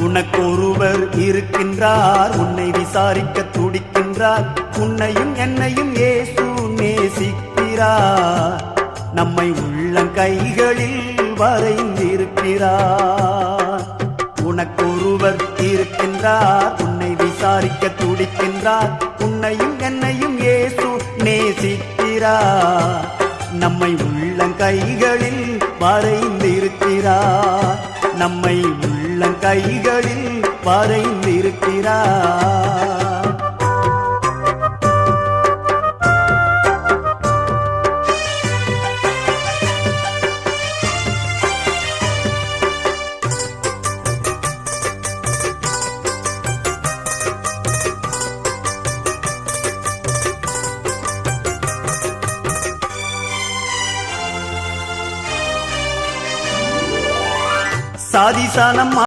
உனக்கொருவர் இருக்கின்றார், உன்னை விசாரிக்க துடிக்கின்றார். உன்னையும் என்னையும் இயேசு நேசிக்கிறார். நம்மை உள்ளங்கைகளில் வரைந்திருக்கிறார். உனக்கொருவர் இருக்கின்றார், உன்னை விசாரிக்க துடிக்கின்றார். உன்னையும் என்னையும் இயேசு நேசிக்கிறார். நம்மை உள்ளங்கைகளில் வரைந்திருக்கிறார். நம்மை உள்ளங்கைகளில் வரைந்திருக்கிறார். சாதிசானம்